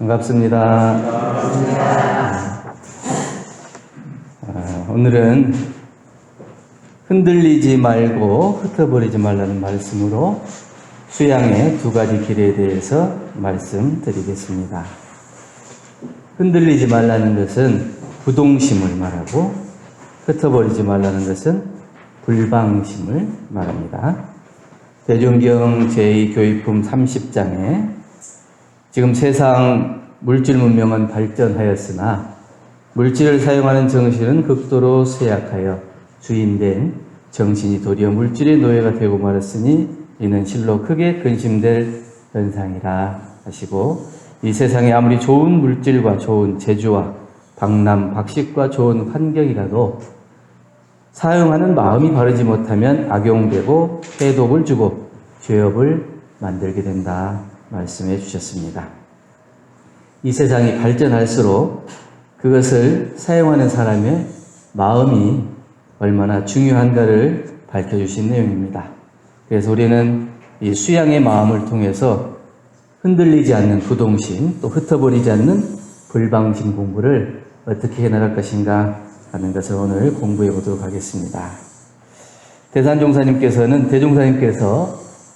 반갑습니다. 오늘은 흔들리지 말고 흩어버리지 말라는 말씀으로 수양의 두 가지 길에 대해서 말씀드리겠습니다. 흔들리지 말라는 것은 부동심을 말하고 흩어버리지 말라는 것은 불방심을 말합니다. 대종경 제2교육품 30장에 지금 세상 물질 문명은 발전하였으나 물질을 사용하는 정신은 극도로 쇠약하여 주인된 정신이 도리어 물질의 노예가 되고 말았으니 이는 실로 크게 근심될 현상이라 하시고, 이 세상에 아무리 좋은 물질과 좋은 재주와 박람 박식과 좋은 환경이라도 사용하는 마음이 바르지 못하면 악용되고 해독을 주고 죄업을 만들게 된다 말씀해 주셨습니다. 이 세상이 발전할수록 그것을 사용하는 사람의 마음이 얼마나 중요한가를 밝혀주신 내용입니다. 그래서 우리는 이 수양의 마음을 통해서 흔들리지 않는 부동심, 또 흩어버리지 않는 불방심 공부를 어떻게 해나갈 것인가 하는 것을 오늘 공부해 보도록 하겠습니다. 대종사님께서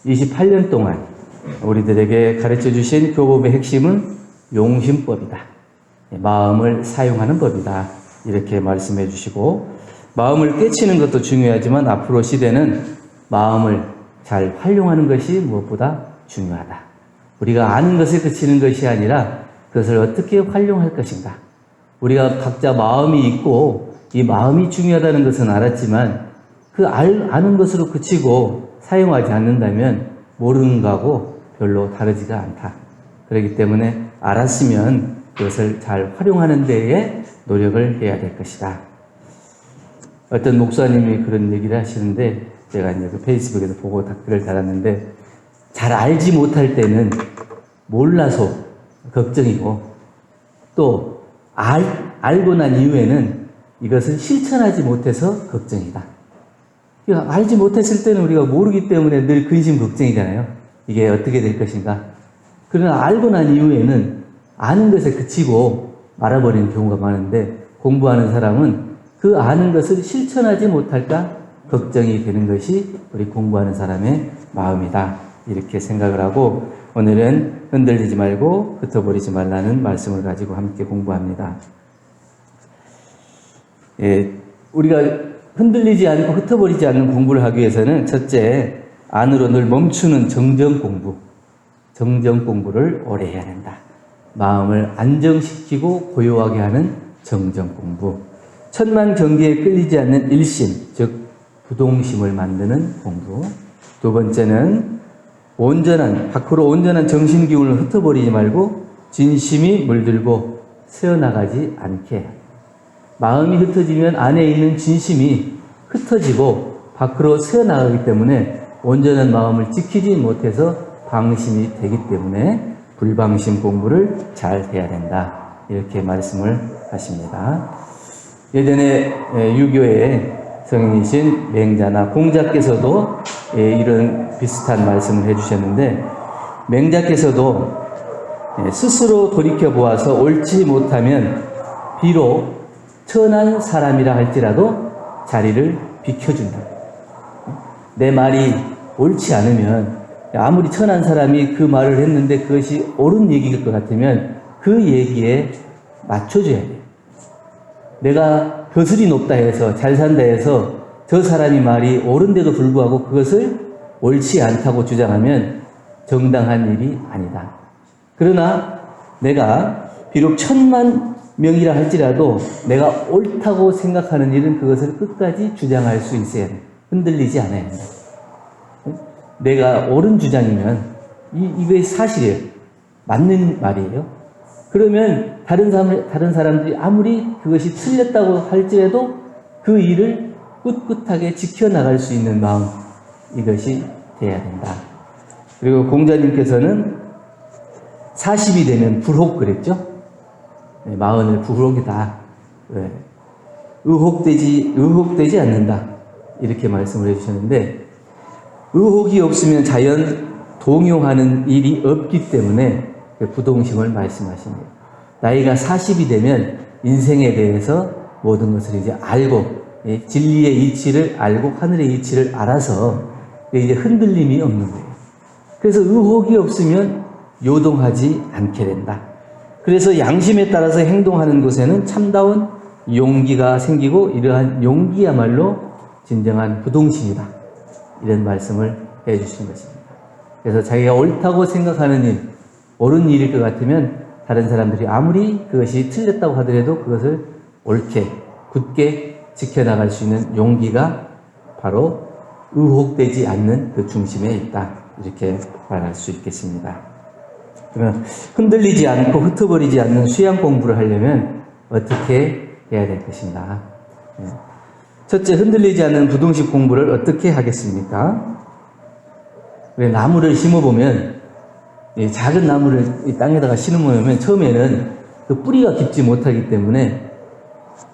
28년 동안 우리들에게 가르쳐 주신 교법의 핵심은 용심법이다. 마음을 사용하는 법이다. 이렇게 말씀해 주시고, 마음을 깨치는 것도 중요하지만 앞으로 시대는 마음을 잘 활용하는 것이 무엇보다 중요하다. 우리가 아는 것에 그치는 것이 아니라 그것을 어떻게 활용할 것인가. 우리가 각자 마음이 있고 이 마음이 중요하다는 것은 알았지만 그 아는 것으로 그치고 사용하지 않는다면 모르는 거하고 별로 다르지가 않다. 그렇기 때문에 알았으면 그것을 잘 활용하는 데에 노력을 해야 될 것이다. 어떤 목사님이 그런 얘기를 하시는데 제가 이제 그 페이스북에서 보고 댓글을 달았는데, 잘 알지 못할 때는 몰라서 걱정이고, 또 알고 난 이후에는 이것을 실천하지 못해서 걱정이다. 그러니까 알지 못했을 때는 우리가 모르기 때문에 늘 근심 걱정이잖아요. 이게 어떻게 될 것인가. 그러나 알고 난 이후에는 아는 것에 그치고 말아버리는 경우가 많은데, 공부하는 사람은 그 아는 것을 실천하지 못할까 걱정이 되는 것이 우리 공부하는 사람의 마음이다. 이렇게 생각을 하고 오늘은 흔들리지 말고 흩어버리지 말라는 말씀을 가지고 함께 공부합니다. 우리가 흔들리지 않고 흩어버리지 않는 공부를 하기 위해서는 첫째, 안으로 늘 멈추는 정정 공부를 오래 해야 된다. 마음을 안정시키고 고요하게 하는 정정 공부. 천만 경계에 끌리지 않는 일심, 즉 부동심을 만드는 공부. 두 번째는 밖으로 온전한 정신 기운을 흩어버리지 말고 진심이 물들고 새어나가지 않게. 마음이 흩어지면 안에 있는 진심이 흩어지고 밖으로 새어나가기 때문에 온전한 마음을 지키지 못해서 방심이 되기 때문에 불방심 공부를 잘 해야 된다. 이렇게 말씀을 하십니다. 예전에 유교의 성인이신 맹자나 공자께서도 이런 비슷한 말씀을 해주셨는데, 맹자께서도 스스로 돌이켜보아서 옳지 못하면 비록 천한 사람이라 할지라도 자리를 비켜준다. 내 말이 옳지 않으면 아무리 천한 사람이 그 말을 했는데 그것이 옳은 얘기일 것 같으면 그 얘기에 맞춰줘야 돼요. 내가 거슬이 높다 해서 잘 산다 해서 저 사람이 말이 옳은데도 불구하고 그것을 옳지 않다고 주장하면 정당한 일이 아니다. 그러나 내가 비록 1000만 명이라 할지라도 내가 옳다고 생각하는 일은 그것을 끝까지 주장할 수 있어야 돼. 흔들리지 않아야 한다. 내가 옳은 주장이면 이게 사실이에요. 맞는 말이에요. 그러면 다른 사람들이 아무리 그것이 틀렸다고 할지라도 그 일을 꿋꿋하게 지켜나갈 수 있는 마음, 이것이 돼야 된다. 그리고 공자님께서는 40이 되면 불혹 그랬죠? 마흔을 불혹이다. 의혹되지 않는다. 이렇게 말씀을 해주셨는데, 의혹이 없으면 자연 동요하는 일이 없기 때문에 그 부동심을 말씀하십니다. 나이가 40이 되면 인생에 대해서 모든 것을 이제 알고, 진리의 이치를 알고 하늘의 이치를 알아서 이제 흔들림이 없는 거예요. 그래서 의혹이 없으면 요동하지 않게 된다. 그래서 양심에 따라서 행동하는 곳에는 참다운 용기가 생기고 이러한 용기야말로 진정한 부동심이다. 이런 말씀을 해주신 것입니다. 그래서 자기가 옳다고 생각하는 일, 옳은 일일 것 같으면 다른 사람들이 아무리 그것이 틀렸다고 하더라도 그것을 옳게, 굳게 지켜나갈 수 있는 용기가 바로 의혹되지 않는 그 중심에 있다. 이렇게 말할 수 있겠습니다. 그러면 흔들리지 않고 흩어버리지 않는 수양 공부를 하려면 어떻게 해야 될 것인가? 첫째, 흔들리지 않는 부동식 공부를 어떻게 하겠습니까? 왜 나무를 심어보면, 작은 나무를 이 땅에다가 심으면 처음에는 그 뿌리가 깊지 못하기 때문에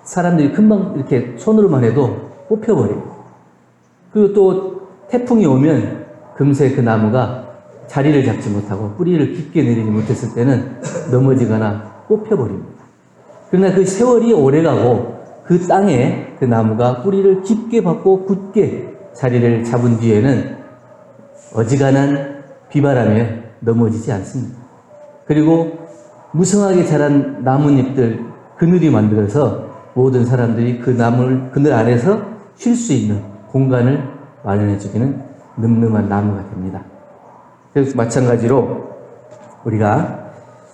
사람들이 금방 이렇게 손으로만 해도 뽑혀버려요. 그리고 또 태풍이 오면 금세 그 나무가 자리를 잡지 못하고 뿌리를 깊게 내리지 못했을 때는 넘어지거나 뽑혀버립니다. 그러나 그 세월이 오래가고 그 땅에 그 나무가 뿌리를 깊게 받고 굳게 자리를 잡은 뒤에는 어지간한 비바람에 넘어지지 않습니다. 그리고 무성하게 자란 나뭇잎들 그늘이 만들어서 모든 사람들이 그 그늘 아래서 쉴 수 있는 공간을 마련해 주기는 늠름한 나무가 됩니다. 그래서 마찬가지로 우리가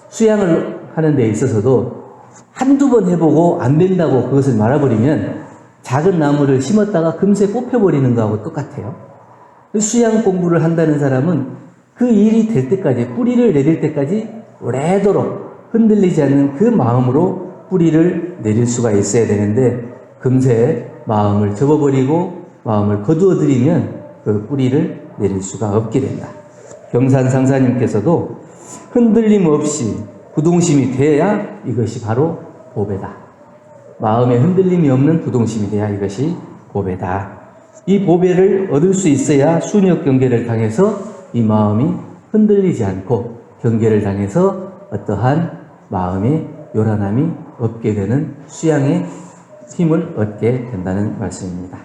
수양을 하는 데 있어서도 한두 번 해보고 안 된다고 그것을 말아버리면 작은 나무를 심었다가 금세 뽑혀버리는 거하고 똑같아요. 수양 공부를 한다는 사람은 그 일이 될 때까지, 뿌리를 내릴 때까지 오래도록 흔들리지 않는 그 마음으로 뿌리를 내릴 수가 있어야 되는데 금세 마음을 접어버리고 마음을 거두어들이면 그 뿌리를 내릴 수가 없게 된다. 경산 상사님께서도 흔들림 없이 부동심이 돼야 이것이 바로 보배다. 마음에 흔들림이 없는 부동심이 돼야 이것이 보배다. 이 보배를 얻을 수 있어야 순역 경계를 당해서 이 마음이 흔들리지 않고 경계를 당해서 어떠한 마음의 요란함이 없게 되는 수양의 힘을 얻게 된다는 말씀입니다.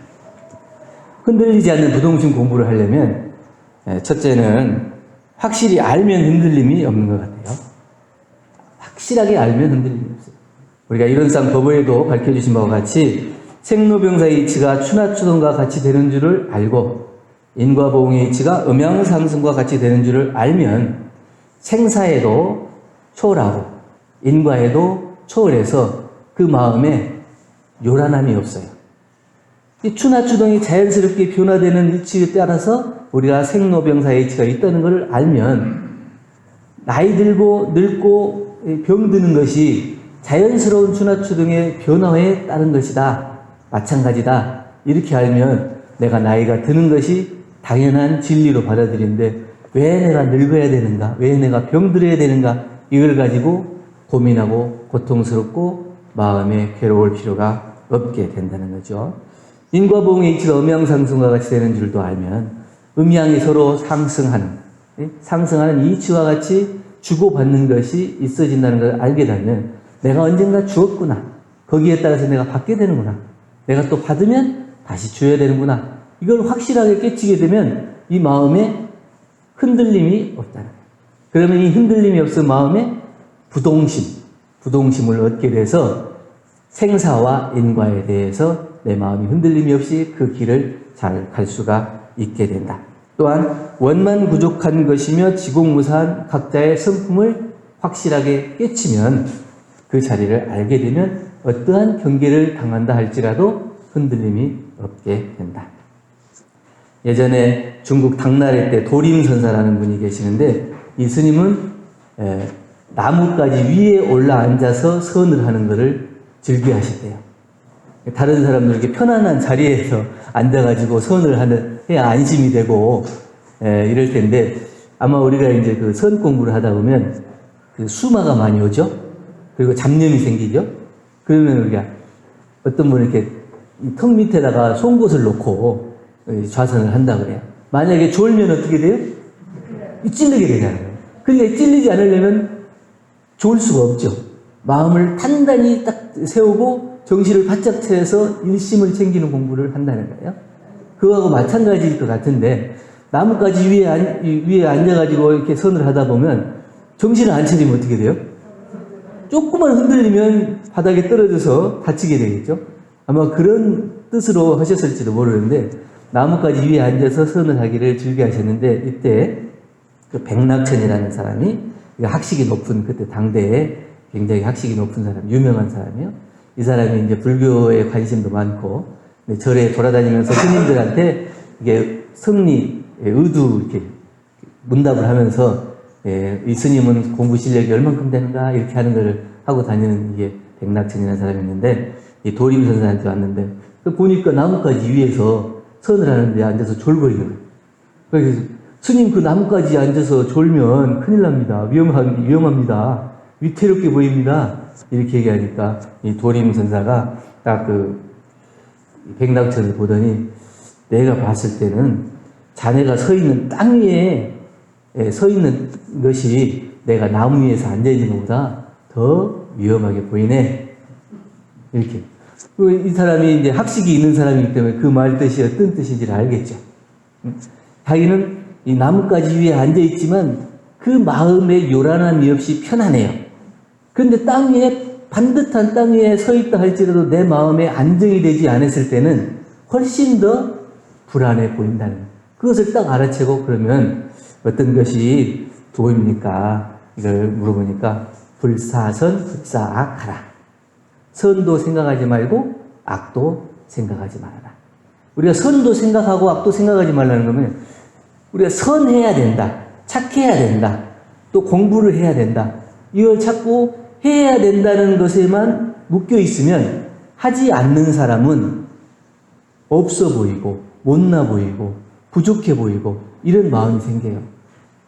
흔들리지 않는 부동심 공부를 하려면 첫째는 확실히 알면 흔들림이 없는 것 같아요. 확실하게 알면 흔들림이 없어요. 우리가 이론상 법어에도 밝혀주신 바와 같이 생로병사의 이치가 추나추동과 같이 되는 줄을 알고 인과보응의 이치가 음양상승과 같이 되는 줄을 알면 생사에도 초월하고 인과에도 초월해서 그 마음에 요란함이 없어요. 이 추나추동이 자연스럽게 변화되는 이치에 따라서 우리가 생로병사의 이치가 있다는 것을 알면 나이 들고 늙고 병드는 것이 자연스러운 추나추동의 변화에 따른 것이다. 마찬가지다. 이렇게 알면 내가 나이가 드는 것이 당연한 진리로 받아들이는데 왜 내가 늙어야 되는가? 왜 내가 병들어야 되는가? 이걸 가지고 고민하고 고통스럽고 마음에 괴로울 필요가 없게 된다는 거죠. 인과보응의 이치가 음양상승과 같이 되는 줄도 알면 음양이 서로 상승하는 이 이치와 같이 주고받는 것이 있어진다는 걸 알게 되면 내가 언젠가 주었구나. 거기에 따라서 내가 받게 되는구나. 내가 또 받으면 다시 줘야 되는구나. 이걸 확실하게 깨치게 되면 이 마음에 흔들림이 없다는 거예요. 그러면 이 흔들림이 없은 마음에 부동심을 얻게 돼서 생사와 인과에 대해서 내 마음이 흔들림이 없이 그 길을 잘 갈 수가 있게 된다. 또한 원만 부족한 것이며 지공무사한 각자의 성품을 확실하게 깨치면 그 자리를 알게 되면 어떠한 경계를 당한다 할지라도 흔들림이 없게 된다. 예전에 중국 당나라 때 도림선사라는 분이 계시는데 이 스님은 나뭇가지 위에 올라 앉아서 선을 하는 것을 즐겨 하셨대요. 다른 사람들에게 편안한 자리에서 앉아가지고 선을 해야 안심이 되고 이럴 텐데 아마 우리가 이제 그 선 공부를 하다 보면 그 수마가 많이 오죠. 그리고 잡념이 생기죠. 그러면 우리가 어떤 분은 이렇게 턱 밑에다가 송곳을 놓고 좌선을 한다 그래요. 만약에 졸면 어떻게 돼요? 찔리게 되잖아요. 그러니까 찔리지 않으려면 좋을 수가 없죠. 마음을 단단히 딱 세우고 정신을 바짝 차려서 일심을 챙기는 공부를 한다는 거예요. 그거하고 마찬가지일 것 같은데 나뭇가지 위에 앉아가지고 이렇게 선을 하다 보면 정신을 안 차리면 어떻게 돼요? 조금만 흔들리면 바닥에 떨어져서 다치게 되겠죠. 아마 그런 뜻으로 하셨을지도 모르는데 나뭇가지 위에 앉아서 선을 하기를 즐겨 하셨는데 이때 그 백낙천이라는 사람이 학식이 높은 그때 당대에 굉장히 학식이 높은 사람, 유명한 사람이요. 이 사람이 이제 불교에 관심도 많고 절에 돌아다니면서 스님들한테 이게 성리, 의두 이렇게 문답을 하면서 이 스님은 공부 실력이 얼만큼 되는가 이렇게 하는 걸 하고 다니는 이게 백낙천이라는 사람이었는데 이 도림선사한테 왔는데 보니까 나뭇가지 위에서 선을 하는데 앉아서 졸거리는 거예요. 그래서 스님 그 나뭇가지에 앉아서 졸면 큰일 납니다. 위험합니다. 위태롭게 보입니다. 이렇게 얘기하니까 이 도림선사가 딱 그 백낙천을 보더니 내가 봤을 때는 자네가 서 있는 땅 위에 서 있는 것이 내가 나무 위에서 앉아있는 것보다 더 위험하게 보이네. 이렇게. 이 사람이 이제 학식이 있는 사람이기 때문에 그 말 뜻이 어떤 뜻인지를 알겠죠. 자기는 이 나뭇가지 위에 앉아있지만 그 마음에 요란함이 없이 편안해요. 그런데 땅 위에, 반듯한 땅 위에 서 있다 할지라도 내 마음에 안정이 되지 않았을 때는 훨씬 더 불안해 보인다는 거예요. 그것을 딱 알아채고 그러면 어떤 것이 도입니까? 이걸 물어보니까 불사선, 불사악하라. 선도 생각하지 말고 악도 생각하지 말아라. 우리가 선도 생각하고 악도 생각하지 말라는 거면 우리가 선해야 된다. 착해야 된다. 또 공부를 해야 된다. 이걸 자꾸 해야 된다는 것에만 묶여 있으면 하지 않는 사람은 없어 보이고 못나 보이고 부족해 보이고 이런 마음이 생겨요.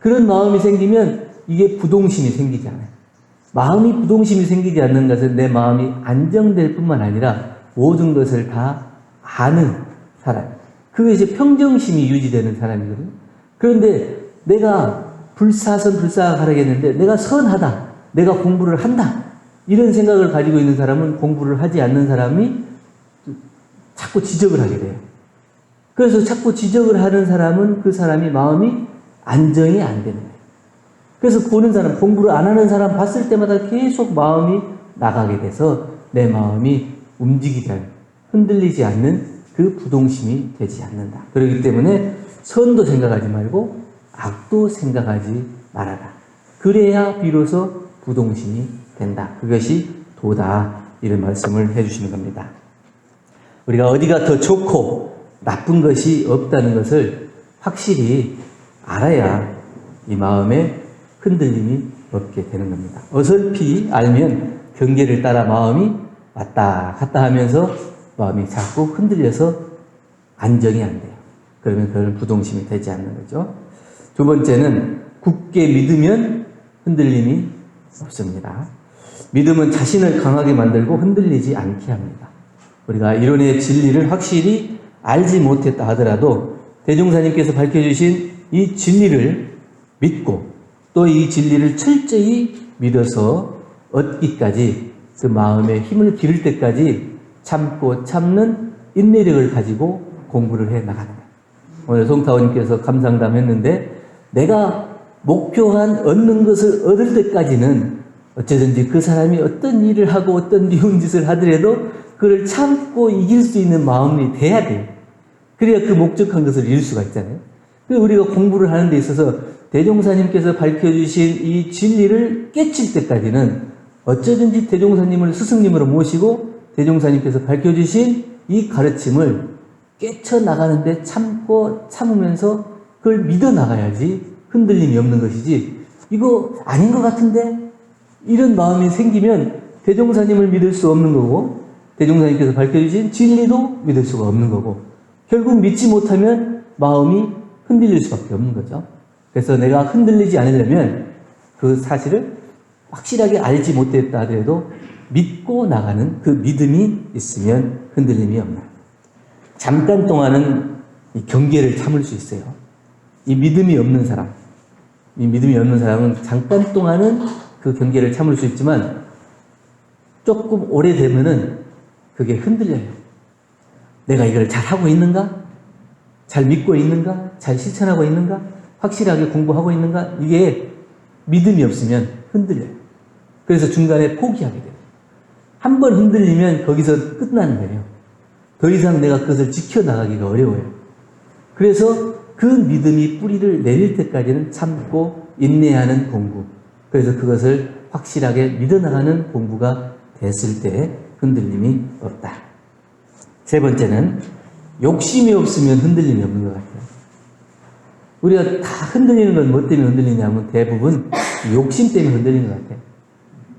그런 마음이 생기면 이게 부동심이 생기지 않아요. 마음이 부동심이 생기지 않는 것은 내 마음이 안정될 뿐만 아니라 모든 것을 다 아는 사람. 그게 이제 평정심이 유지되는 사람이거든요. 그런데 내가 불사선 불사하라겠는데 내가 선하다. 내가 공부를 한다. 이런 생각을 가지고 있는 사람은 공부를 하지 않는 사람이 자꾸 지적을 하게 돼요. 그래서 자꾸 지적을 하는 사람은 그 사람이 마음이 안정이 안 되는 거예요. 그래서 보는 사람, 공부를 안 하는 사람 봤을 때마다 계속 마음이 나가게 돼서 내 마음이 움직이지 않는, 흔들리지 않는 그 부동심이 되지 않는다. 그렇기 때문에 선도 생각하지 말고 악도 생각하지 말아라. 그래야 비로소 부동심이 된다. 그것이 도다. 이런 말씀을 해주시는 겁니다. 우리가 어디가 더 좋고 나쁜 것이 없다는 것을 확실히 알아야 이 마음에 흔들림이 없게 되는 겁니다. 어설피 알면 경계를 따라 마음이 왔다 갔다 하면서 마음이 자꾸 흔들려서 안정이 안 돼요. 그러면 그런 부동심이 되지 않는 거죠. 두 번째는 굳게 믿으면 흔들림이 없습니다. 믿음은 자신을 강하게 만들고 흔들리지 않게 합니다. 우리가 이론의 진리를 확실히 알지 못했다 하더라도 대종사님께서 밝혀주신 이 진리를 믿고 또 이 진리를 철저히 믿어서 얻기까지 그 마음에 힘을 기를 때까지 참고 참는 인내력을 가지고 공부를 해 나가는 거예요. 오늘 송타오님께서 감상담 했는데 내가 목표한 얻는 것을 얻을 때까지는 어쩌든지 그 사람이 어떤 일을 하고 어떤 미운 짓을 하더라도 그걸 참고 이길 수 있는 마음이 돼야 돼요. 그래야 그 목적한 것을 이룰 수가 있잖아요. 그래서 우리가 공부를 하는 데 있어서 대종사님께서 밝혀주신 이 진리를 깨칠 때까지는 어쩌든지 대종사님을 스승님으로 모시고 대종사님께서 밝혀주신 이 가르침을 깨쳐나가는데 참고 참으면서 그걸 믿어 나가야지 흔들림이 없는 것이지 이거 아닌 것 같은데 이런 마음이 생기면 대종사님을 믿을 수 없는 거고 대종사님께서 밝혀주신 진리도 믿을 수가 없는 거고 결국 믿지 못하면 마음이 흔들릴 수밖에 없는 거죠. 그래서 내가 흔들리지 않으려면 그 사실을 확실하게 알지 못했다 하더라도 믿고 나가는 그 믿음이 있으면 흔들림이 없나. 잠깐 동안은 이 경계를 참을 수 있어요. 이 믿음이 없는 사람은 잠깐 동안은 그 경계를 참을 수 있지만 조금 오래되면은 그게 흔들려요. 내가 이걸 잘 하고 있는가? 잘 믿고 있는가? 잘 실천하고 있는가? 확실하게 공부하고 있는가? 이게 믿음이 없으면 흔들려요. 그래서 중간에 포기하게 돼요. 한 번 흔들리면 거기서 끝나는 거예요. 더 이상 내가 그것을 지켜나가기가 어려워요. 그래서 그 믿음이 뿌리를 내릴 때까지는 참고 인내하는 공부. 그래서 그것을 확실하게 믿어나가는 공부가 됐을 때 흔들림이 없다. 세 번째는 욕심이 없으면 흔들림이 없는 것 같아요. 우리가 다 흔들리는 건 뭐 때문에 흔들리냐면 대부분 욕심 때문에 흔들리는 것 같아요.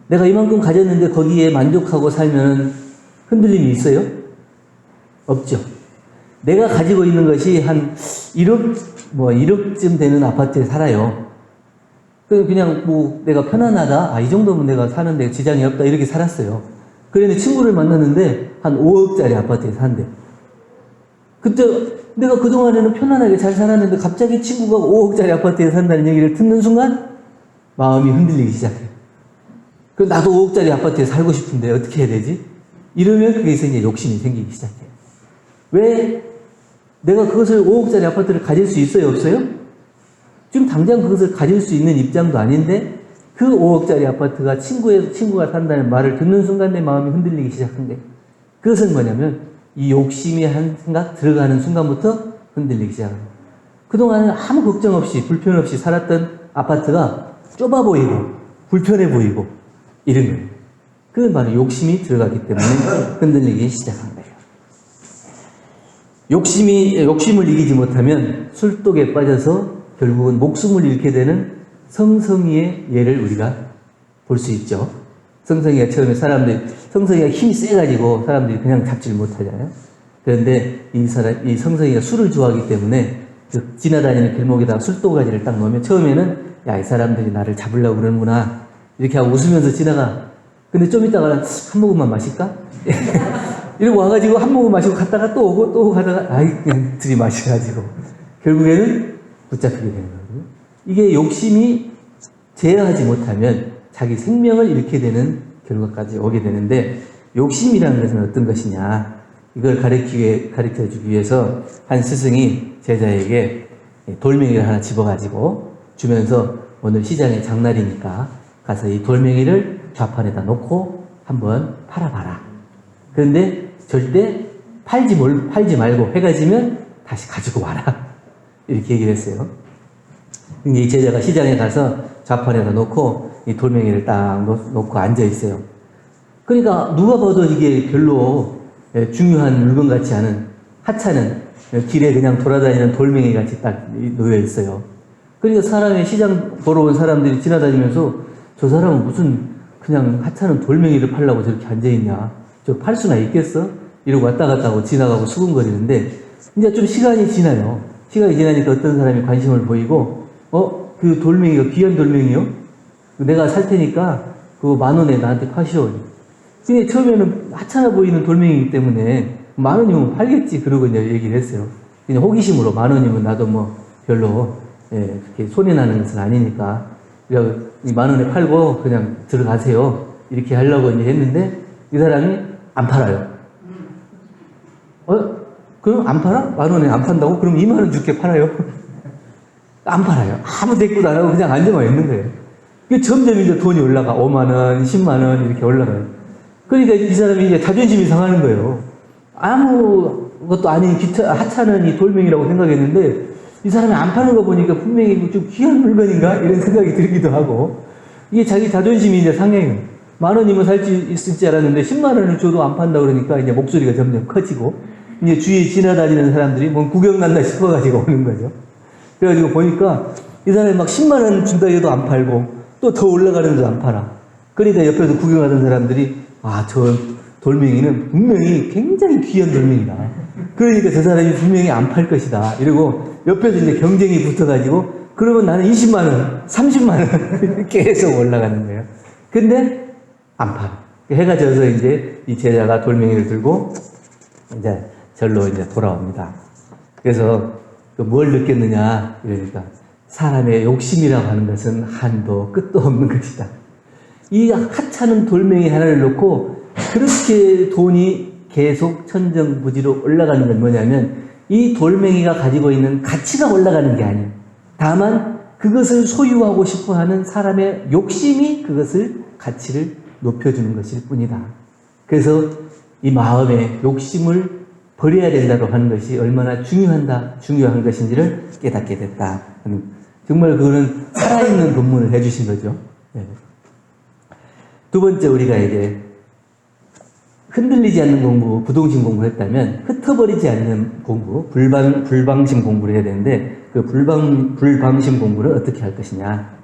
내가 이만큼 가졌는데 거기에 만족하고 살면 흔들림이 있어요? 없죠. 내가 가지고 있는 것이 한 1억쯤 되는 아파트에 살아요. 그냥 내가 편안하다. 이 정도면 내가 사는데 지장이 없다. 이렇게 살았어요. 그런데 친구를 만났는데 한 5억짜리 아파트에 산대. 그때 내가 그동안에는 편안하게 잘 살았는데 갑자기 친구가 5억짜리 아파트에 산다는 얘기를 듣는 순간 마음이 흔들리기 시작해요. 그럼 나도 5억짜리 아파트에 살고 싶은데 어떻게 해야 되지? 이러면 거기서 이제 욕심이 생기기 시작해요. 왜 내가 그것을 5억짜리 아파트를 가질 수 있어요? 없어요? 지금 당장 그것을 가질 수 있는 입장도 아닌데 그 5억짜리 아파트가 친구가 산다는 말을 듣는 순간 내 마음이 흔들리기 시작한 거예요. 그것은 뭐냐면 이 욕심이 한 생각 들어가는 순간부터 흔들리기 시작합니다. 그동안은 아무 걱정 없이 불편 없이 살았던 아파트가 좁아 보이고 불편해 보이고 이런 거예요. 그건 바로 욕심이 들어가기 때문에 흔들리기 시작한 거예요. 욕심을 이기지 못하면 술독에 빠져서 결국은 목숨을 잃게 되는 성성이의 예를 우리가 볼 수 있죠. 성성이가 처음에 성성이가 힘이 세가지고 사람들이 그냥 잡지를 못하잖아요. 그런데 이 성성이가 술을 좋아하기 때문에 그 지나다니는 길목에다가 술도가지를 딱 놓으면 처음에는 이 사람들이 나를 잡으려고 그러는구나. 이렇게 하고 웃으면서 지나가. 근데 좀 이따가 한 모금만 마실까? 이러고 와가지고 한 모금 마시고 갔다가 또 오고 또 가다가 그냥 들이마셔가지고 결국에는 붙잡히게 되는 거거든요. 이게 욕심이 제어하지 못하면 자기 생명을 잃게 되는 결과까지 오게 되는데 욕심이라는 것은 어떤 것이냐 이걸 가르쳐주기 위해서 한 스승이 제자에게 돌멩이를 하나 집어가지고 주면서 오늘 시장에 장날이니까 가서 이 돌멩이를 좌판에다 놓고 한번 팔아봐라. 그런데 절대 팔지 말고 해가 지면 다시 가지고 와라. 이렇게 얘기를 했어요. 이 제자가 시장에 가서 좌판에다 놓고 이 돌멩이를 딱 놓고 앉아 있어요. 그러니까 누가 봐도 이게 별로 중요한 물건 같지 않은 하찮은 길에 그냥 돌아다니는 돌멩이 같이 딱 놓여 있어요. 그러니까 시장 보러 온 사람들이 지나다니면서 저 사람은 무슨 그냥 하찮은 돌멩이를 팔려고 저렇게 앉아있냐. 저 팔 수나 있겠어? 이러고 왔다 갔다 하고 지나가고 수근거리는데 이제 좀 시간이 지나요. 시간이 지나니까 어떤 사람이 관심을 보이고 그 돌멩이가 귀한 돌멩이요? 내가 살 테니까 그거 10,000원에 나한테 파시오. 근데 처음에는 하찮아 보이는 돌멩이기 때문에 10,000원이면 팔겠지 그러고 이제 얘기를 했어요. 그냥 호기심으로 10,000원이면 나도 뭐 별로 그렇게 손해나는 것은 아니니까 이 10,000원에 팔고 그냥 들어가세요. 이렇게 하려고 이제 했는데 이 사람이 안 팔아요. 그럼 안 팔아? 10,000원에 안 판다고? 그럼 20,000원 줄게 팔아요? 안 팔아요. 아무 대꾸도 안 하고 그냥 앉아만 있는 거예요. 이게 점점 이제 돈이 올라가. 5만원, 10만원 이렇게 올라가요. 그러니까 이 사람이 이제 자존심이 상하는 거예요. 아무것도 아닌 하찮은 이 돌멩이라고 생각했는데 이 사람이 안 파는 거 보니까 분명히 좀 귀한 물건인가? 이런 생각이 들기도 하고 이게 자기 자존심이 이제 상해요. 10,000원이면 살 수 있을 줄 알았는데 10만원을 줘도 안 판다 그러니까 이제 목소리가 점점 커지고 이제 주위에 지나다니는 사람들이 뭐 구경 난다 싶어가지고 오는 거죠. 그래가지고 보니까 이 사람이 막 10만원 준다 해도 안 팔고 또 더 올라가는데도 안 팔아. 그러니까 옆에서 구경하던 사람들이 저 돌멩이는 분명히 굉장히 귀한 돌멩이다. 그러니까 저 사람이 분명히 안 팔 것이다. 이러고 옆에서 이제 경쟁이 붙어가지고 그러면 나는 20만원, 30만원 계속 올라가는 거예요. 근데 안 팔아. 해가 져서 이제 이 제자가 돌멩이를 들고 이제 절로 이제 돌아옵니다. 그래서 뭘 느꼈느냐 이러니까 사람의 욕심이라고 하는 것은 한도 끝도 없는 것이다. 이 하찮은 돌멩이 하나를 놓고 그렇게 돈이 계속 천정부지로 올라가는 건 뭐냐면 이 돌멩이가 가지고 있는 가치가 올라가는 게 아니에요. 다만 그것을 소유하고 싶어 하는 사람의 욕심이 그것을 가치를 높여주는 것일 뿐이다. 그래서 이 마음의 욕심을 버려야 된다고 하는 것이 얼마나 중요한 것인지를 깨닫게 됐다. 정말 그거는 살아있는 본문을 해주신 거죠. 네. 두 번째, 우리가 이제 흔들리지 않는 공부, 부동심 공부를 했다면 흩어버리지 않는 공부, 불방심 공부를 해야 되는데 그 불방심 공부를 어떻게 할 것이냐.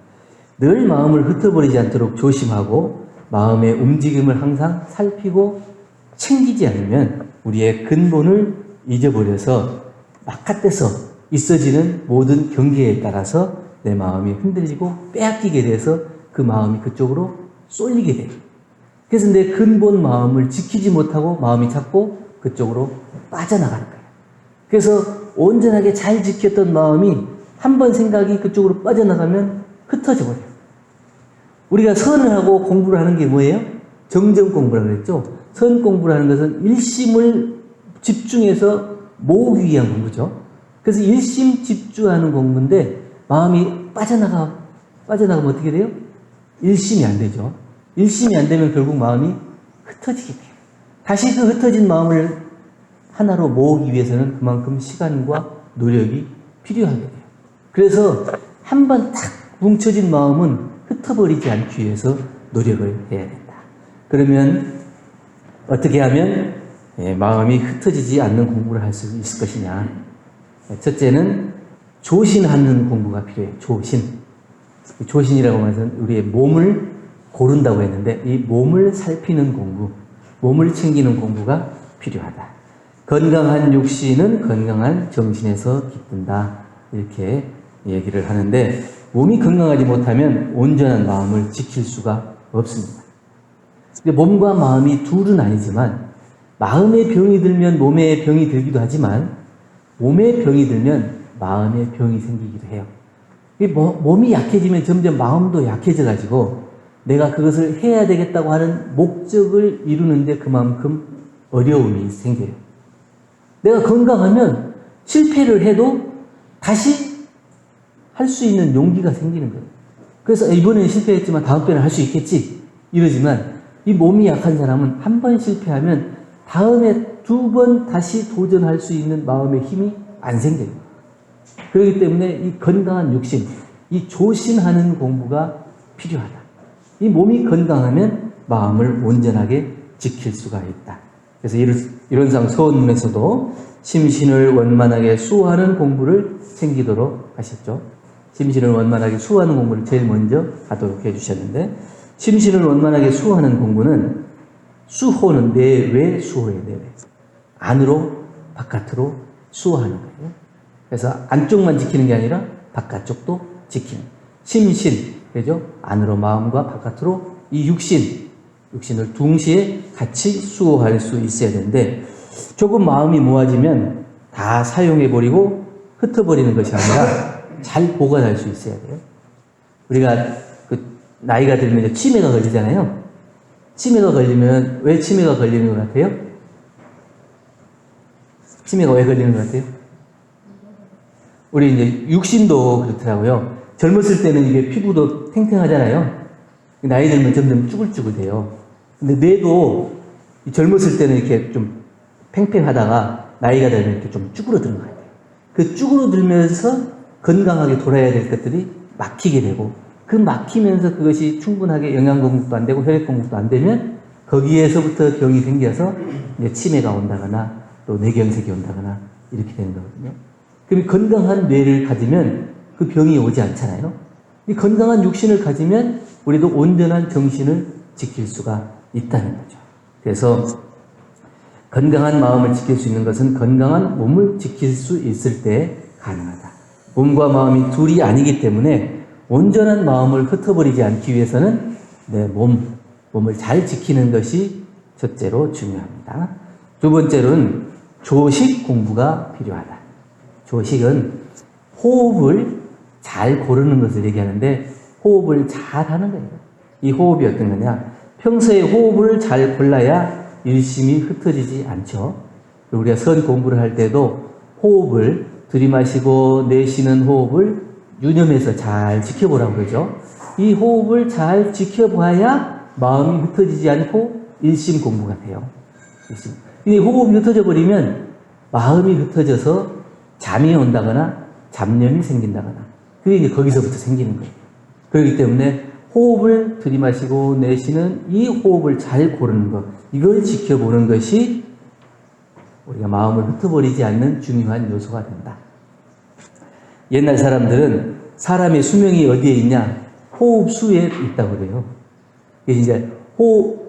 늘 마음을 흩어버리지 않도록 조심하고 마음의 움직임을 항상 살피고 챙기지 않으면 우리의 근본을 잊어버려서 바깥에서 있어지는 모든 경계에 따라서 내 마음이 흔들리고 빼앗기게 돼서 그 마음이 그쪽으로 쏠리게 돼요. 그래서 내 근본 마음을 지키지 못하고 마음이 자꾸 그쪽으로 빠져나가는 거예요. 그래서 온전하게 잘 지켰던 마음이 한 번 생각이 그쪽으로 빠져나가면 흩어져 버려요. 우리가 선을 하고 공부를 하는 게 뭐예요? 정정 공부라고 그랬죠. 선 공부를 하는 것은 일심을 집중해서 모으기 위한 공부죠. 그래서 일심 집중하는 공부인데 마음이 빠져나가면 어떻게 돼요? 일심이 안 되죠. 일심이 안 되면 결국 마음이 흩어지게 돼요. 다시 그 흩어진 마음을 하나로 모으기 위해서는 그만큼 시간과 노력이 필요하게 돼요. 그래서 한 번 딱 뭉쳐진 마음은 흩어버리지 않기 위해서 노력을 해야 된다. 그러면 어떻게 하면 마음이 흩어지지 않는 공부를 할 수 있을 것이냐. 첫째는 조신하는 공부가 필요해요. 조신이라고 하면 우리의 몸을 고른다고 했는데 이 몸을 살피는 공부, 몸을 챙기는 공부가 필요하다. 건강한 육신은 건강한 정신에서 깃든다. 이렇게 얘기를 하는데 몸이 건강하지 못하면 온전한 마음을 지킬 수가 없습니다. 근데 몸과 마음이 둘은 아니지만 마음의 병이 들면 몸의 병이 들기도 하지만 몸의 병이 들면 마음의 병이 생기기도 해요. 몸이 약해지면 점점 마음도 약해져가지고 내가 그것을 해야 되겠다고 하는 목적을 이루는데 그만큼 어려움이 생겨요. 내가 건강하면 실패를 해도 다시 할 수 있는 용기가 생기는 거예요. 그래서 이번에는 실패했지만 다음번에는 할 수 있겠지 이러지만 이 몸이 약한 사람은 한 번 실패하면 다음에 2번 다시 도전할 수 있는 마음의 힘이 안 생겨요. 그렇기 때문에 이 건강한 육신, 이 조신하는 공부가 필요하다. 이 몸이 건강하면 마음을 온전하게 지킬 수가 있다. 그래서 이론상 서원문에서도 심신을 원만하게 수호하는 공부를 챙기도록 하셨죠. 심신을 원만하게 수호하는 공부를 제일 먼저 하도록 해주셨는데 심신을 원만하게 수호하는 공부는 수호는 내외 수호예요. 내외. 안으로 바깥으로 수호하는 거예요. 그래서 안쪽만 지키는 게 아니라 바깥쪽도 지키는 심신, 그죠? 안으로 마음과 바깥으로 이 육신을 동시에 같이 수호할 수 있어야 되는데 조금 마음이 모아지면 다 사용해버리고 흩어버리는 것이 아니라 잘 보관할 수 있어야 돼요. 우리가 나이가 들면 치매가 걸리잖아요. 치매가 걸리면 왜 치매가 걸리는 것 같아요? 치매가 왜 걸리는 것 같아요? 우리 이제 육신도 그렇더라고요. 젊었을 때는 이게 피부도 탱탱하잖아요. 나이 들면 점점 쭈글쭈글 돼요. 근데 뇌도 젊었을 때는 이렇게 좀 팽팽하다가 나이가 되면 이렇게 좀 쭈그러드는 것 같아요. 그 쭈그러들면서 건강하게 돌아야 될 것들이 막히게 되고 그 막히면서 그것이 충분하게 영양 공급도 안 되고 혈액 공급도 안 되면 거기에서부터 병이 생겨서 이제 치매가 온다거나 또 뇌경색이 온다거나 이렇게 되는 거거든요. 그럼 건강한 뇌를 가지면 그 병이 오지 않잖아요. 이 건강한 육신을 가지면 우리도 온전한 정신을 지킬 수가 있다는 거죠. 그래서 건강한 마음을 지킬 수 있는 것은 건강한 몸을 지킬 수 있을 때 가능하다. 몸과 마음이 둘이 아니기 때문에 온전한 마음을 흩어버리지 않기 위해서는 내 몸을 잘 지키는 것이 첫째로 중요합니다. 두 번째로는 조식 공부가 필요하다. 조식은 호흡을 잘 고르는 것을 얘기하는데 호흡을 잘 하는 거예요. 이 호흡이 어떤 거냐? 평소에 호흡을 잘 골라야 일심이 흩어지지 않죠. 우리가 선 공부를 할 때도 호흡을 들이마시고 내쉬는 호흡을 유념해서 잘 지켜보라고 그러죠. 이 호흡을 잘 지켜봐야 마음이 흩어지지 않고 일심 공부가 돼요. 일심. 이 호흡이 흩어져 버리면 마음이 흩어져서 잠이 온다거나 잡념이 생긴다거나 그게 이제 거기서부터 생기는 거예요. 그렇기 때문에 호흡을 들이마시고 내쉬는 이 호흡을 잘 고르는 것, 이걸 지켜보는 것이 우리가 마음을 흩어버리지 않는 중요한 요소가 된다. 옛날 사람들은 사람의 수명이 어디에 있냐? 호흡수에 있다고 그래요. 이제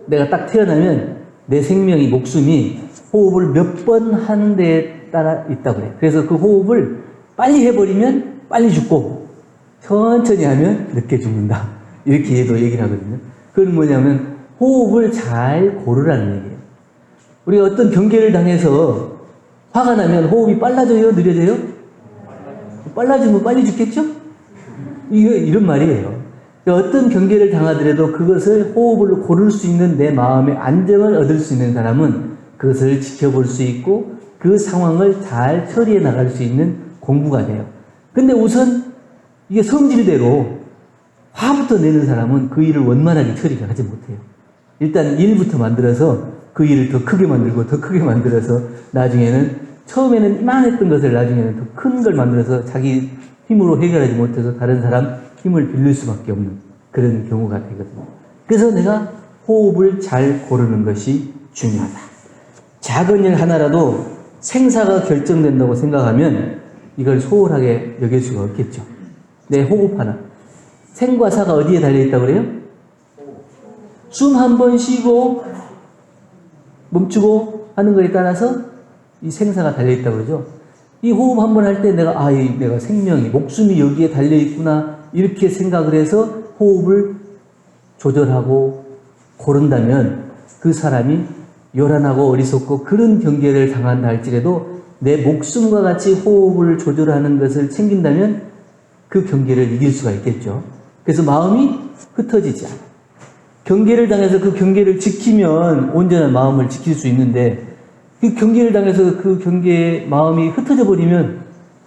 내가 딱 태어나면 내 생명이, 목숨이 호흡을 몇 번 하는 데에 따라 있다고 그래요. 그래서 그 호흡을 빨리 해버리면 빨리 죽고, 천천히 하면 늦게 죽는다. 이렇게 얘기를 하거든요. 그건 뭐냐면 호흡을 잘 고르라는 얘기예요. 우리가 어떤 경계를 당해서 화가 나면 호흡이 빨라져요? 느려져요? 빨라지면 빨리 죽겠죠? 이런 말이에요. 어떤 경계를 당하더라도 그것을 호흡을 고를 수 있는 내 마음의 안정을 얻을 수 있는 사람은 그것을 지켜볼 수 있고 그 상황을 잘 처리해 나갈 수 있는 공부가 돼요. 근데 우선 이게 성질대로 화부터 내는 사람은 그 일을 원만하게 처리를 하지 못해요. 일단 일부터 만들어서 그 일을 더 크게 만들고 더 크게 만들어서 나중에는 처음에는 이만했던 것을 나중에는 더 큰 걸 만들어서 자기 힘으로 해결하지 못해서 다른 사람 힘을 빌릴 수밖에 없는 그런 경우가 되거든요. 그래서 내가 호흡을 잘 고르는 것이 중요하다. 작은 일 하나라도 생사가 결정된다고 생각하면 이걸 소홀하게 여길 수가 없겠죠. 내 호흡 하나. 생과 사가 어디에 달려있다고 그래요? 숨 한 번 쉬고 멈추고 하는 거에 따라서 이 생사가 달려있다고 그러죠. 이 호흡 한 번 할 때 내가 생명이, 목숨이 여기에 달려있구나 이렇게 생각을 해서 호흡을 조절하고 고른다면 그 사람이 요란하고 어리석고 그런 경계를 당한다 할지라도 내 목숨과 같이 호흡을 조절하는 것을 챙긴다면 그 경계를 이길 수가 있겠죠. 그래서 마음이 흩어지지 않아. 경계를 당해서 그 경계를 지키면 온전한 마음을 지킬 수 있는데 그 경계를 당해서 그 경계에 마음이 흩어져 버리면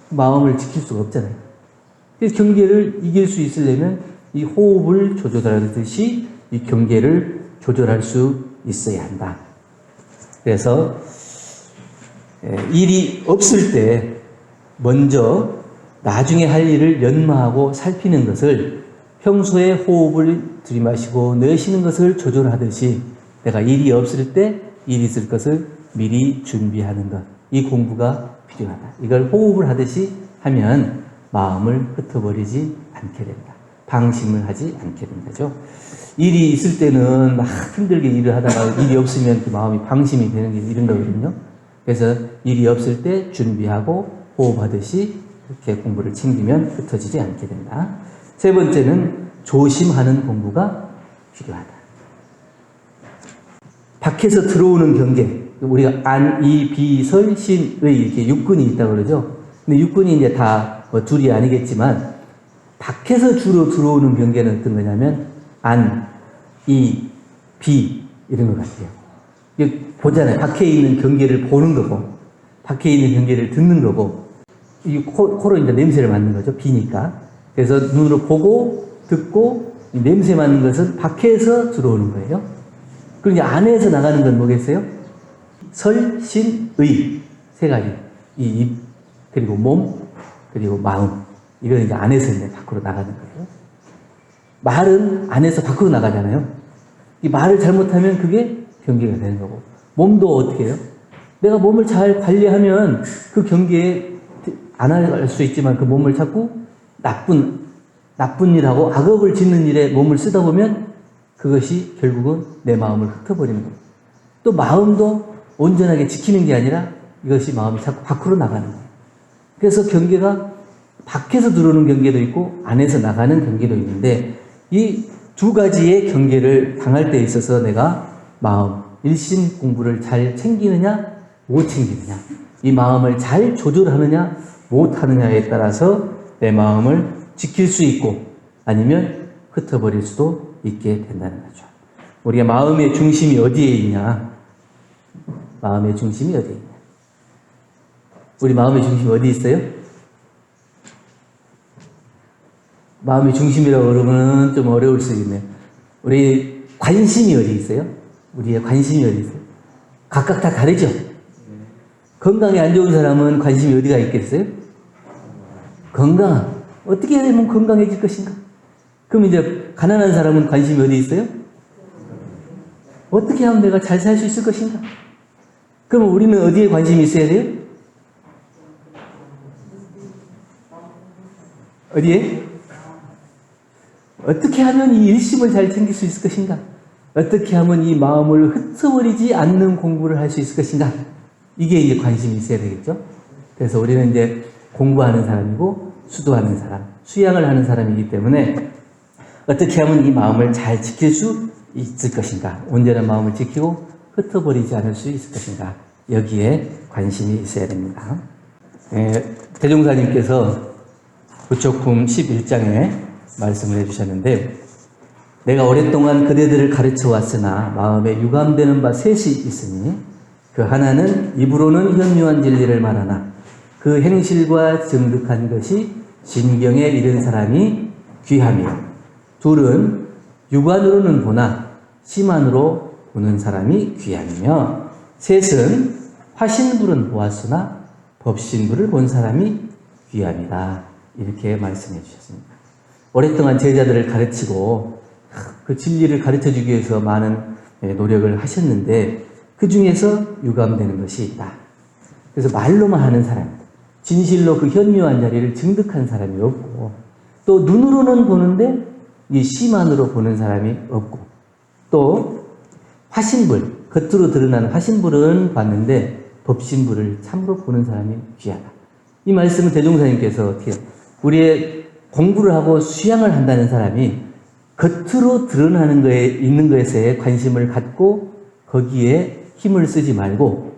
마음을 지킬 수가 없잖아요. 그래서 경계를 이길 수 있으려면 이 호흡을 조절하듯이 이 경계를 조절할 수 있어야 한다. 그래서 일이 없을 때 먼저 나중에 할 일을 연마하고 살피는 것을 평소에 호흡을 들이마시고 내쉬는 것을 조절하듯이 내가 일이 없을 때 일이 있을 것을 미리 준비하는 것. 이 공부가 필요하다. 이걸 호흡을 하듯이 하면 마음을 흩어버리지 않게 된다. 방심을 하지 않게 된다죠. 일이 있을 때는 막 힘들게 일을 하다가 일이 없으면 그 마음이 방심이 되는 게 이런 거거든요. 그래서 일이 없을 때 준비하고 호흡하듯이 이렇게 공부를 챙기면 흩어지지 않게 된다. 세 번째는 조심하는 공부가 필요하다. 밖에서 들어오는 경계. 우리가 안, 이, 비, 설, 신, 의 이렇게 육군이 있다고 그러죠. 근데 육군이 이제 다 뭐 둘이 아니겠지만 밖에서 주로 들어오는 경계는 어떤 거냐면 안, 이, 비 이런 것 같아요. 이게 보잖아요. 밖에 있는 경계를 보는 거고 밖에 있는 경계를 듣는 거고 이 코로 이제 냄새를 맡는 거죠. 비니까. 그래서 눈으로 보고 듣고 이 냄새 맡는 것은 밖에서 들어오는 거예요. 그리고 이제 안에서 나가는 건 뭐겠어요? 설, 신, 의 세 가지. 이 입, 그리고 몸, 그리고 마음. 이건 이제 안에서 이제 밖으로 나가는 거예요. 말은 안에서 밖으로 나가잖아요. 이 말을 잘못하면 그게 경계가 되는 거고. 몸도 어떻게 해요? 내가 몸을 잘 관리하면 그 경계에 안 할 수 있지만 그 몸을 자꾸 나쁜 일하고 악업을 짓는 일에 몸을 쓰다 보면 그것이 결국은 내 마음을 흩어버리는 거예요. 또 마음도 온전하게 지키는 게 아니라 이것이 마음이 자꾸 밖으로 나가는 거예요. 그래서 경계가 밖에서 들어오는 경계도 있고 안에서 나가는 경계도 있는데 이 두 가지의 경계를 당할 때 있어서 내가 마음, 일심 공부를 잘 챙기느냐 못 챙기느냐 이 마음을 잘 조절하느냐 못 하느냐에 따라서 내 마음을 지킬 수 있고 아니면 흩어버릴 수도 있게 된다는 거죠. 우리가 마음의 중심이 어디에 있냐? 마음의 중심이 어디에 있냐? 우리 마음의 중심이 어디 있어요? 마음의 중심이라고 그러면 좀 어려울 수 있네요. 우리 관심이 어디 있어요? 우리의 관심이 어디 있어요? 각각 다 다르죠? 건강에 안 좋은 사람은 관심이 어디가 있겠어요? 건강. 어떻게 하면 건강해질 것인가? 그럼 이제 가난한 사람은 관심이 어디 있어요? 어떻게 하면 내가 잘 살 수 있을 것인가? 그럼 우리는 어디에 관심이 있어야 돼요? 어디에? 어떻게 하면 이 일심을 잘 챙길 수 있을 것인가? 어떻게 하면 이 마음을 흩어버리지 않는 공부를 할 수 있을 것인가? 이게 이제 관심이 있어야 되겠죠? 그래서 우리는 이제 공부하는 사람이고 수도하는 사람, 수양을 하는 사람이기 때문에 어떻게 하면 이 마음을 잘 지킬 수 있을 것인가? 온전한 마음을 지키고 흩어버리지 않을 수 있을 것인가? 여기에 관심이 있어야 됩니다. 대종사님께서 부처품 11장에 말씀을 해주셨는데, 내가 오랫동안 그대들을 가르쳐 왔으나 마음에 유감되는 바 셋이 있으니 그 하나는 입으로는 현묘한 진리를 말하나 그 행실과 정득한 것이 진경에 이른 사람이 귀하며, 둘은 육안으로는 보나 심안으로 보는 사람이 귀하며, 셋은 화신불은 보았으나 법신불을 본 사람이 귀합니다. 이렇게 말씀해 주셨습니다. 오랫동안 제자들을 가르치고 그 진리를 가르쳐 주기 위해서 많은 노력을 하셨는데 그 중에서 유감되는 것이 있다. 그래서 말로만 하는 사람, 진실로 그 현묘한 자리를 증득한 사람이 없고, 또 눈으로는 보는데 이 심안으로 보는 사람이 없고, 또 화신불, 겉으로 드러나는 화신불은 봤는데 법신불을 참으로 보는 사람이 귀하다. 이 말씀은 대종사님께서 어떻게 우리의 공부를 하고 수양을 한다는 사람이 겉으로 드러나는 거에 있는 것에 관심을 갖고 거기에 힘을 쓰지 말고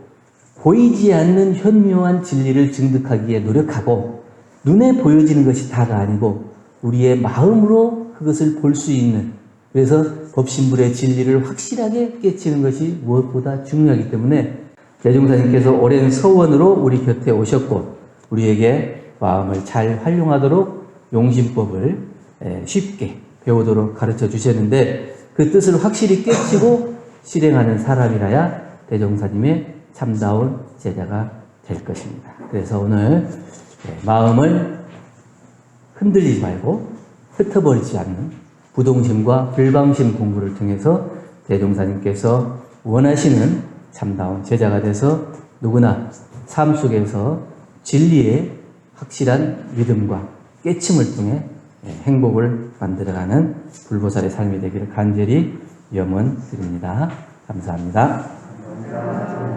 보이지 않는 현묘한 진리를 증득하기에 노력하고, 눈에 보여지는 것이 다가 아니고 우리의 마음으로 그것을 볼 수 있는, 그래서 법신불의 진리를 확실하게 깨치는 것이 무엇보다 중요하기 때문에 대종사님께서 오랜 서원으로 우리 곁에 오셨고 우리에게 마음을 잘 활용하도록 용심법을 쉽게 배우도록 가르쳐 주셨는데, 그 뜻을 확실히 깨치고 실행하는 사람이라야 대종사님의 참다운 제자가 될 것입니다. 그래서 오늘 마음을 흔들리지 말고 흩어버리지 않는 부동심과 불방심 공부를 통해서 대종사님께서 원하시는 참다운 제자가 돼서 누구나 삶 속에서 진리의 확실한 믿음과 깨침을 통해 행복을 만들어가는 불보살의 삶이 되기를 간절히 염원드립니다. 감사합니다.